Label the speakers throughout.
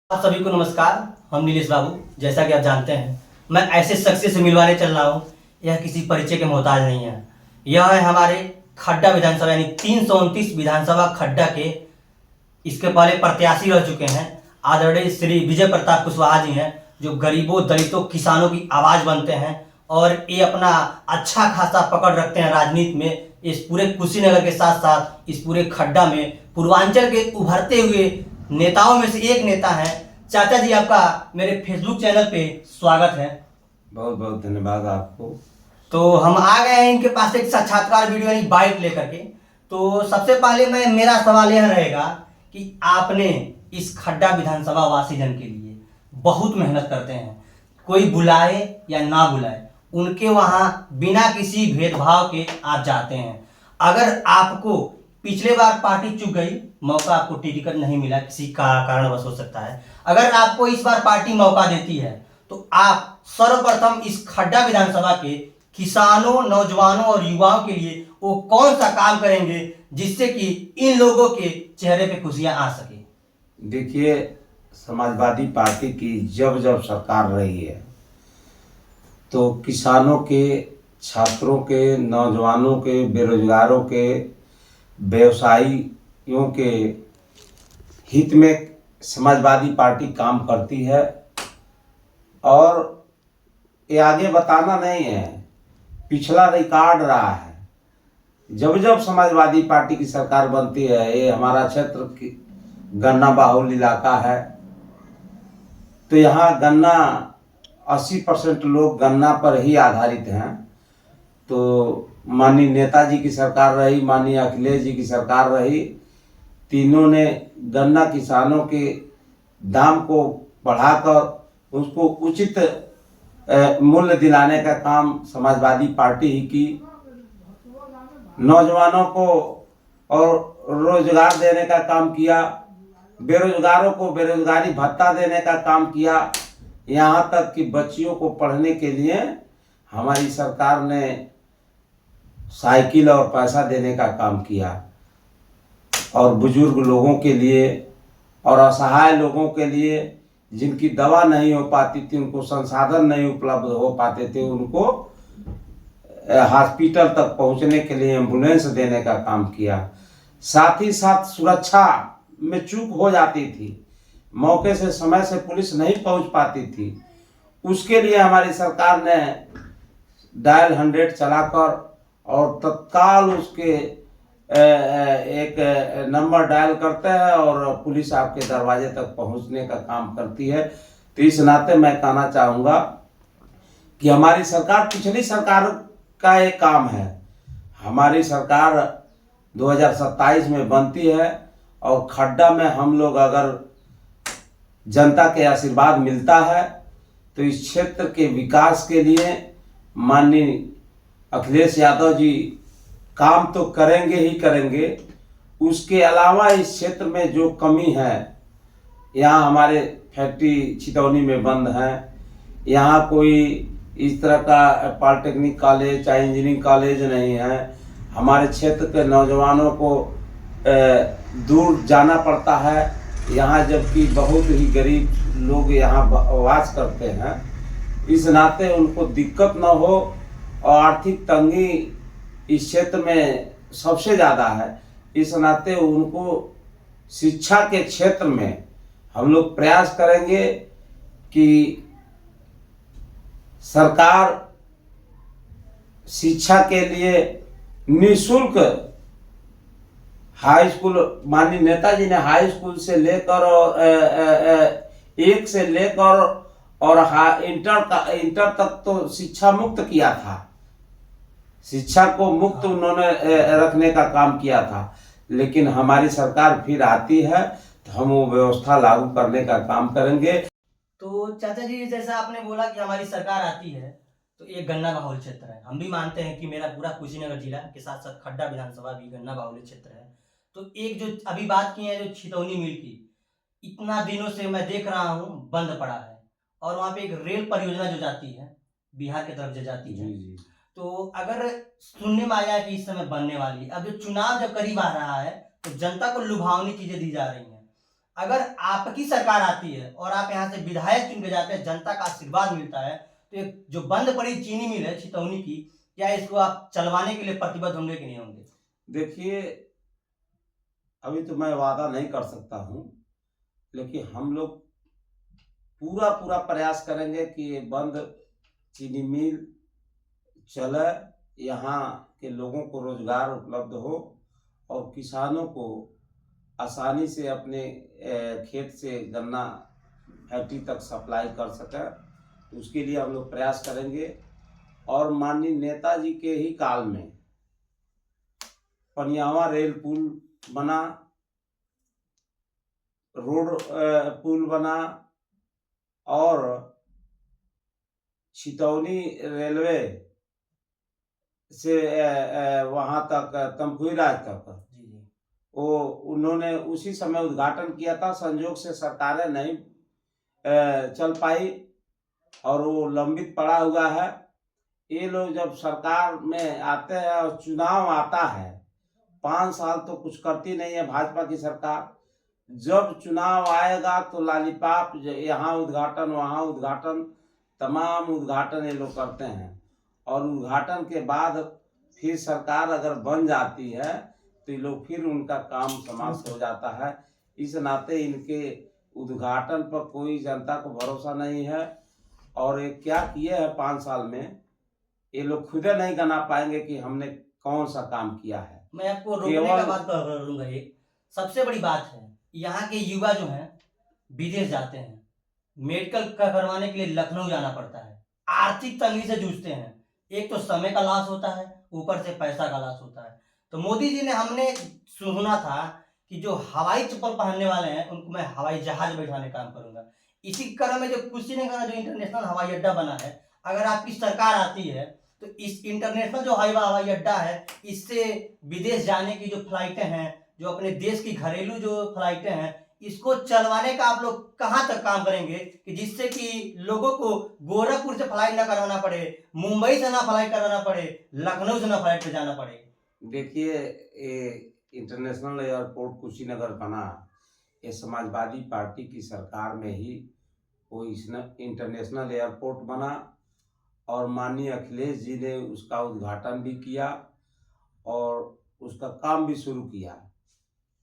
Speaker 1: आप सभी को नमस्कार। हम नीलेश बाबू। जैसा कि आप जानते हैं, मैं ऐसे शख्स से मिलवाने चल रहा हूँ। यह किसी परिचय के मोहताज नहीं है। यह है हमारे खड्डा विधानसभा यानी 329 विधानसभा खड्डा के इसके पहले प्रत्याशी रह चुके हैं आदरणीय श्री विजय प्रताप कुशवाहा जी हैं, जो गरीबों, दलितों, किसानों की आवाज़ बनते हैं और ये अपना अच्छा खासा पकड़ रखते हैं राजनीति में। इस पूरे कुशीनगर के साथ साथ इस पूरे खड्डा में पूर्वांचल के उभरते हुए नेताओं में से एक नेता हैं। चाचा जी, आपका मेरे फेसबुक चैनल पे स्वागत है।
Speaker 2: बहुत बहुत धन्यवाद आपको।
Speaker 1: तो हम आ गए हैं इनके पास एक साक्षात्कार वीडियो यानी बाइट लेकर के। तो सबसे पहले मेरा सवाल यह रहेगा कि आपने इस खड्डा विधानसभा वासी जन के लिए बहुत मेहनत करते हैं, कोई बुलाए या ना बुलाए उनके वहां बिना किसी भेदभाव के आप जाते हैं। अगर आपको पिछले बार पार्टी चुक गई, मौका आपको टिकट नहीं मिला, किसी का कारणवश हो सकता है, अगर आपको इस बार पार्टी मौका देती है तो आप सर्वप्रथम इस खड्डा विधानसभा के किसानों, नौजवानों और युवाओं के लिए वो कौन सा काम करेंगे जिससे कि इन लोगों के चेहरे पे खुशियां आ सके?
Speaker 2: देखिए, समाजवादी पार्टी की जब जब सरकार रही है तो किसानों के, छात्रों के, नौजवानों के, बेरोजगारों के, व्यवसायियों के हित में समाजवादी पार्टी काम करती है। और ये आगे बताना नहीं है, पिछला रिकॉर्ड रहा है। जब जब समाजवादी पार्टी की सरकार बनती है, ये हमारा क्षेत्र की गन्ना बाहुल इलाका है, तो यहाँ गन्ना 80% लोग गन्ना पर ही आधारित हैं। तो माननीय नेताजी की सरकार रही, माननीय अखिलेश जी की सरकार रही, तीनों ने गन्ना किसानों के दाम को बढ़ाकर उसको उचित मूल्य दिलाने का काम समाजवादी पार्टी ही की। नौजवानों को और रोजगार देने का काम किया, बेरोजगारों को बेरोजगारी भत्ता देने का काम किया, यहाँ तक कि बच्चियों को पढ़ने के लिए हमारी सरकार ने साइकिल और पैसा देने का काम किया। और बुजुर्ग लोगों के लिए और असहाय लोगों के लिए, जिनकी दवा नहीं हो पाती थी, उनको संसाधन नहीं उपलब्ध हो पाते थे, उनको हॉस्पिटल तक पहुंचने के लिए एम्बुलेंस देने का काम किया। साथ ही साथ सुरक्षा में चूक हो जाती थी, मौके से समय से पुलिस नहीं पहुंच पाती थी, उसके लिए हमारी सरकार ने डायल 100 चलाकर और तत्काल उसके एक नंबर डायल करते हैं और पुलिस आपके दरवाजे तक पहुंचने का काम करती है। तो इस नाते मैं कहना चाहूँगा कि हमारी सरकार पिछली सरकार का एक काम है। हमारी सरकार 2027 में बनती है और खड्डा में हम लोग अगर जनता के आशीर्वाद मिलता है तो इस क्षेत्र के विकास के लिए माननीय अखिलेश यादव जी काम तो करेंगे ही करेंगे। उसके अलावा इस क्षेत्र में जो कमी है, यहाँ हमारे फैक्ट्री छितौनी में बंद है, यहाँ कोई इस तरह का पॉलिटेक्निक कॉलेज चाहे इंजीनियरिंग कॉलेज नहीं है। हमारे क्षेत्र के नौजवानों को दूर जाना पड़ता है यहाँ, जबकि बहुत ही गरीब लोग यहाँ वास करते हैं। इस नाते उनको दिक्कत न हो, और आर्थिक तंगी इस क्षेत्र में सबसे ज़्यादा है, इस नाते उनको शिक्षा के क्षेत्र में हम लोग प्रयास करेंगे कि सरकार शिक्षा के लिए निःशुल्क हाई स्कूल, माननीय नेताजी ने हाई स्कूल से लेकर और 1 से लेकर और इंटर तक तो शिक्षा मुक्त किया था। शिक्षा को मुक्त उन्होंने रखने का काम किया था। लेकिन हमारी सरकार फिर आती है तो हम वो व्यवस्था लागू करने का काम करेंगे।
Speaker 1: तो चाचा जी, जैसा आपने बोला कि हमारी सरकार आती है, तो ये गन्ना बाहुल क्षेत्र है। हम भी मानते हैं कि मेरा पूरा कुशीनगर जिला के साथ साथ खड्डा विधानसभा भी गन्ना बाहुल क्षेत्र है। तो एक जो अभी बात की है जो छितौनी मिल की, इतना दिनों से मैं देख रहा हूँ बंद पड़ा है, और वहाँ पे एक रेल परियोजना जो जाती है बिहार की तरफ जो जाती है, तो अगर सुनने में आया है कि इस समय बनने वाली है, अब जो चुनाव जब करीब आ रहा है तो जनता को लुभावनी चीजें दी जा रही हैं। अगर आपकी सरकार आती है और आप यहाँ से विधायक चुन के जाते हैं, जनता का आशीर्वाद मिलता है, तो एक जो बंद पड़ी चीनी मिल है छितौनी की, क्या इसको आप चलवाने के लिए प्रतिबद्ध होंगे कि नहीं होंगे?
Speaker 2: देखिए, अभी तो मैं वादा नहीं कर सकता हूँ, लेकिन हम लोग पूरा पूरा प्रयास करेंगे कि ये बंद चीनी मिल चले, यहाँ के लोगों को रोजगार उपलब्ध हो और किसानों को आसानी से अपने खेत से गन्ना फैक्ट्री तक सप्लाई कर सकें। उसके लिए हम लोग प्रयास करेंगे। और माननीय नेताजी के ही काल में पनियावा रेल पुल बना, रोड पुल बना और छितौनी रेलवे से वहां तक तमकुहीराज तक वो उन्होंने उसी समय उद्घाटन किया था। संयोग से सरकारें नहीं चल पाई और वो लंबित पड़ा हुआ है। ये लोग जब सरकार में आते हैं और चुनाव आता है, 5 साल तो कुछ करती नहीं है भाजपा की सरकार। जब चुनाव आएगा तो लालीपाप, यहाँ उद्घाटन वहाँ उद्घाटन, तमाम उद्घाटन ये लोग करते हैं। और उद्घाटन के बाद फिर सरकार अगर बन जाती है तो ये लोग फिर उनका काम समाप्त हो जाता है। इस नाते इनके उद्घाटन पर कोई जनता को भरोसा नहीं है। और ये क्या किए हैं 5 साल में, ये लोग खुद नहीं गिना पाएंगे कि हमने कौन सा काम किया है।
Speaker 1: मैं आपको रोकने का बात करूंगा। एक सबसे बड़ी बात है, यहाँ के युवा जो हैं विदेश जाते हैं, मेडिकल करवाने के लिए लखनऊ जाना पड़ता है, आर्थिक तंगी से जूझते हैं। एक तो समय का लॉस होता है, ऊपर से पैसा का लॉस होता है। तो मोदी जी ने, हमने सुना था कि जो हवाई चप्पल पहनने वाले हैं उनको मैं हवाई जहाज बैठाने का काम करूंगा। इसी क्रम में जो कुशीनगर जो इंटरनेशनल हवाई अड्डा बना है, अगर आपकी सरकार आती है तो इस इंटरनेशनल जो हवाई अड्डा है, इससे विदेश जाने की जो फ्लाइटें हैं, जो अपने देश की घरेलू जो फ्लाइटें हैं, इसको चलवाने का आप लोग कहां तक काम करेंगे कि जिससे कि लोगों को गोरखपुर से फ्लाइट ना करवाना पड़े, मुंबई से ना फ्लाइट कराना पड़े, लखनऊ से ना फ्लाइट पे जाना पड़े?
Speaker 2: देखिए, इंटरनेशनल एयरपोर्ट कुशीनगर बना, ये समाजवादी पार्टी की सरकार में ही वो इंटरनेशनल एयरपोर्ट बना और माननीय अखिलेश जी ने उसका उद्घाटन भी किया और उसका काम भी शुरू किया।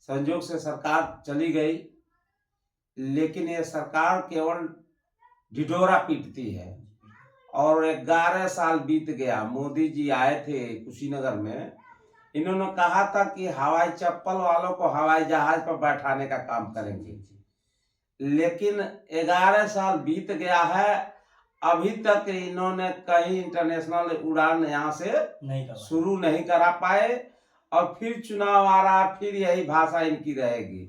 Speaker 2: संयोग से सरकार चली गई, लेकिन ये सरकार केवल ढिढोरा पीटती है। और 11 साल बीत गया, मोदी जी आए थे कुशीनगर में, इन्होंने कहा था कि हवाई चप्पल वालों को हवाई जहाज पर बैठाने का काम करेंगे, लेकिन 11 साल बीत गया है, अभी तक इन्होंने कहीं इंटरनेशनल उड़ान यहाँ से शुरू नहीं करा पाए। और फिर चुनाव आ रहा, फिर यही भाषा इनकी रहेगी।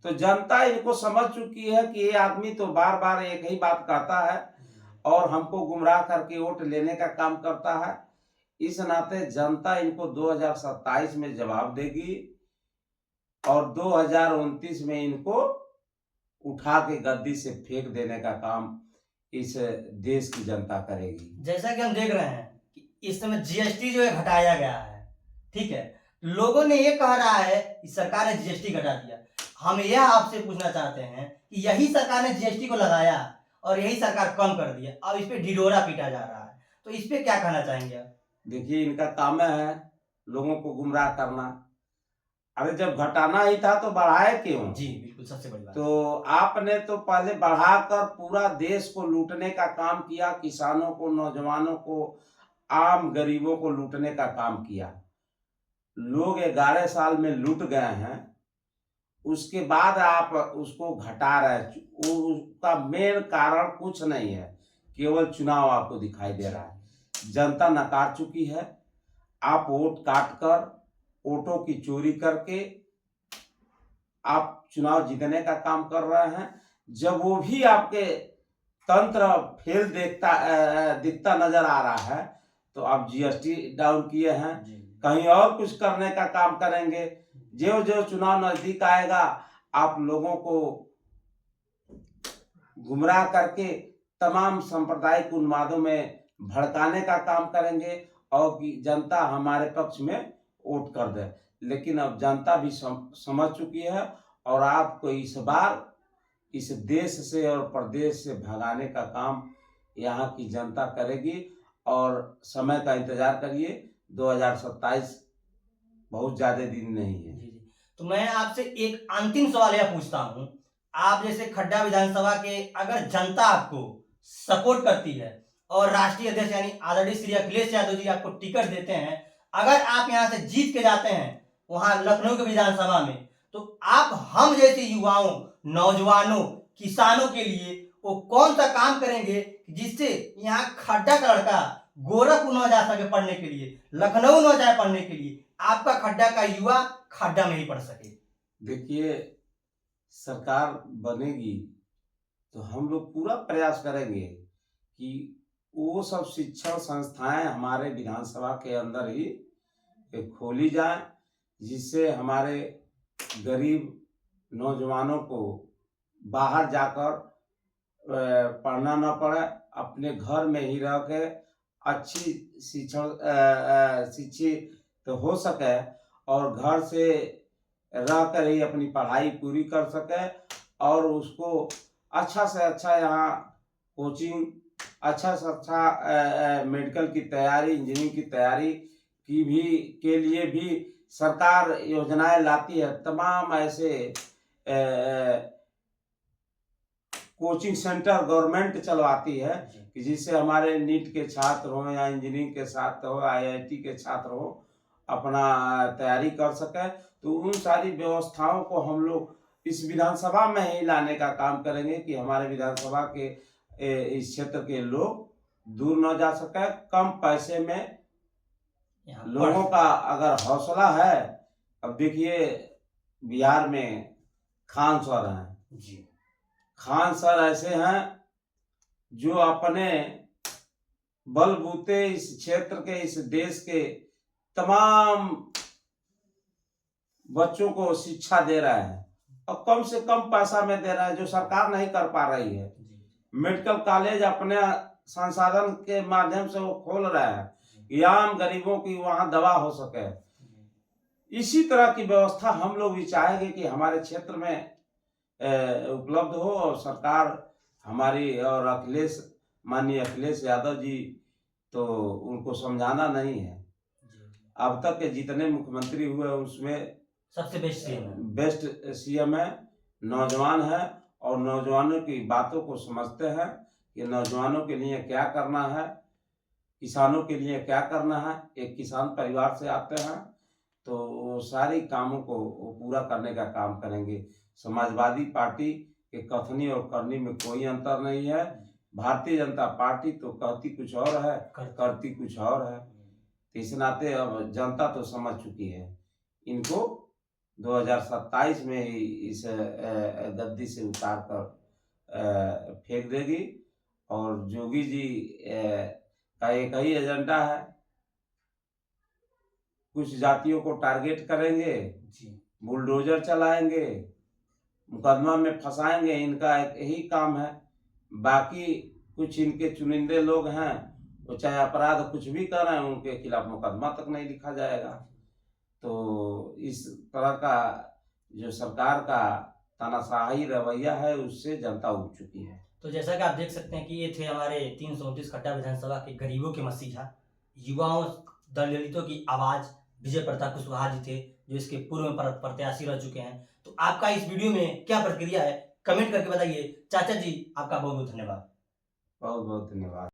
Speaker 2: तो जनता इनको समझ चुकी है कि ये आदमी तो बार बार एक ही बात कहता है और हमको गुमराह करके वोट लेने का काम करता है। इस नाते जनता इनको 2027 में जवाब देगी और 2029 में इनको उठा के गद्दी से फेंक देने का काम इस देश की जनता करेगी।
Speaker 1: जैसा कि हम देख रहे हैं कि इस समय जीएसटी जो है घटाया गया है, ठीक है, लोगों ने ये कह रहा है कि सरकार ने जीएसटी घटा दिया। हम यह आपसे पूछना चाहते हैं कि यही सरकार ने जीएसटी को लगाया और यही सरकार कम कर दिया, अब इस पे ढिढोरा पीटा जा रहा है, तो इस पे क्या कहना चाहेंगे आप?
Speaker 2: देखिए, इनका काम है लोगों को गुमराह करना। अरे जब घटाना ही था तो बढ़ाए क्यों?
Speaker 1: जी बिल्कुल, सबसे बड़ी बात।
Speaker 2: तो आपने तो पहले बढ़ाकर पूरा देश को लूटने का काम किया, किसानों को, नौजवानों को, आम गरीबों को लूटने का काम किया। लोग 11 साल में लूट गए हैं, उसके बाद आप उसको घटा रहे। उसका मेन कारण कुछ नहीं है, केवल चुनाव आपको दिखाई दे रहा है। जनता नकार चुकी है। आप वोट काटकर, वोटों की चोरी करके आप चुनाव जीतने का काम कर रहे हैं। जब वो भी आपके तंत्र फेल दिखता नजर आ रहा है तो आप जीएसटी डाउन किए हैं, कहीं और कुछ करने का काम करेंगे। जो जो चुनाव नजदीक आएगा आप लोगों को गुमराह करके तमाम सांप्रदायिक उन्मादों में भड़काने का काम करेंगे और कि जनता हमारे पक्ष में वोट कर दे। लेकिन अब जनता भी समझ चुकी है और आपको इस बार इस देश से और प्रदेश से भगाने का काम यहाँ की जनता करेगी। और समय का इंतजार करिए, 2027 बहुत ज्यादा दिन नहीं है।
Speaker 1: जी जी। तो मैं आपसे एक अंतिम सवाल यह पूछता हूँ, आप जैसे खड्डा विधानसभा के अगर जनता आपको सपोर्ट करती है और राष्ट्रीय अध्यक्ष यानी आदरणीय श्री अखिलेश यादव जी आपको टिकट देते हैं, अगर आप यहाँ से जीत के जाते हैं वहां लखनऊ के विधानसभा में, तो आप हम जैसे युवाओं, नौजवानों, किसानों के लिए वो कौन सा काम करेंगे जिससे यहाँ खड्डा का लड़का गोरखपुर न जा सके पढ़ने के लिए, लखनऊ न जाए पढ़ने के लिए, आपका खड्डा का युवा खड्डा में ही पड़ सके?
Speaker 2: देखिए, सरकार बनेगी तो हम लोग पूरा प्रयास करेंगे कि वो सब शिक्षण संस्थाएं हमारे विधानसभा के अंदर ही खोली जाए, जिससे हमारे गरीब नौजवानों को बाहर जाकर पढ़ना न पड़े, अपने घर में ही रह के अच्छी शिक्षित तो हो सके और घर से रह कर ही अपनी पढ़ाई पूरी कर सके और उसको अच्छा से अच्छा यहाँ कोचिंग, अच्छा से अच्छा मेडिकल की तैयारी, इंजीनियरिंग की तैयारी के लिए भी सरकार योजनाएं लाती है। तमाम ऐसे कोचिंग सेंटर गवर्नमेंट चलवाती है कि जिससे हमारे नीट के छात्र हो या इंजीनियरिंग के छात्र हो, IIT के छात्र हो, अपना तैयारी कर सके। तो उन सारी व्यवस्थाओं को हम लोग इस विधानसभा में ही लाने का काम करेंगे कि हमारे विधानसभा के इस क्षेत्र के लोग दूर न जा सके। कम पैसे में लोगों का अगर हौसला है, अब देखिए बिहार में खान सर हैं जी, खान सर ऐसे हैं जो अपने बलबूते इस क्षेत्र के, इस देश के तमाम बच्चों को शिक्षा दे रहा है और कम से कम पैसा में दे रहा है, जो सरकार नहीं कर पा रही है। मेडिकल कॉलेज अपने संसाधन के माध्यम से वो खोल रहा है कि आम गरीबों की वहां दवा हो सके। इसी तरह की व्यवस्था हम लोग भी चाहेंगे कि हमारे क्षेत्र में उपलब्ध हो और सरकार हमारी और माननीय अखिलेश यादव जी, तो उनको समझाना नहीं है। अब तक के जितने मुख्यमंत्री हुए उसमें
Speaker 1: सबसे
Speaker 2: बेस्ट सीएम है, नौजवान है और नौजवानों की बातों को समझते हैं कि नौजवानों के लिए क्या करना है, किसानों के लिए क्या करना है। एक किसान परिवार से आते हैं तो वो सारी कामों को वो पूरा करने का काम करेंगे। समाजवादी पार्टी के कथनी और करनी में कोई अंतर नहीं है। भारतीय जनता पार्टी तो कहती कुछ और है, करती कुछ और है। तो इस नाते अब जनता तो समझ चुकी है, इनको 2027 में ही इस गद्दी से उतार कर फेंक देगी। और जोगी जी का एक ही एजेंडा है, कुछ जातियों को टारगेट करेंगे, बुलडोजर चलाएंगे, मुकदमा में फंसाएंगे, इनका एक यही काम है। बाकी कुछ इनके चुनिंदे लोग हैं, वो चाहे अपराध कुछ भी कर रहे हैं, उनके खिलाफ मुकदमा तक नहीं लिखा जाएगा। तो इस तरह का जो सरकार का तानाशाही रवैया है उससे जनता उब चुकी है।
Speaker 1: तो जैसा कि आप देख सकते हैं कि ये थे हमारे 329 खड्डा विधानसभा के गरीबों के मसीहा, युवाओं, दलितों की आवाज विजय प्रताप कुशवाहा जी थे, जो इसके पूर्व में प्रत्याशी रह चुके हैं। तो आपका इस वीडियो में क्या प्रतिक्रिया है, कमेंट करके बताइए। चाचा जी आपका बहुत बहुत धन्यवाद।
Speaker 2: बहुत बहुत धन्यवाद।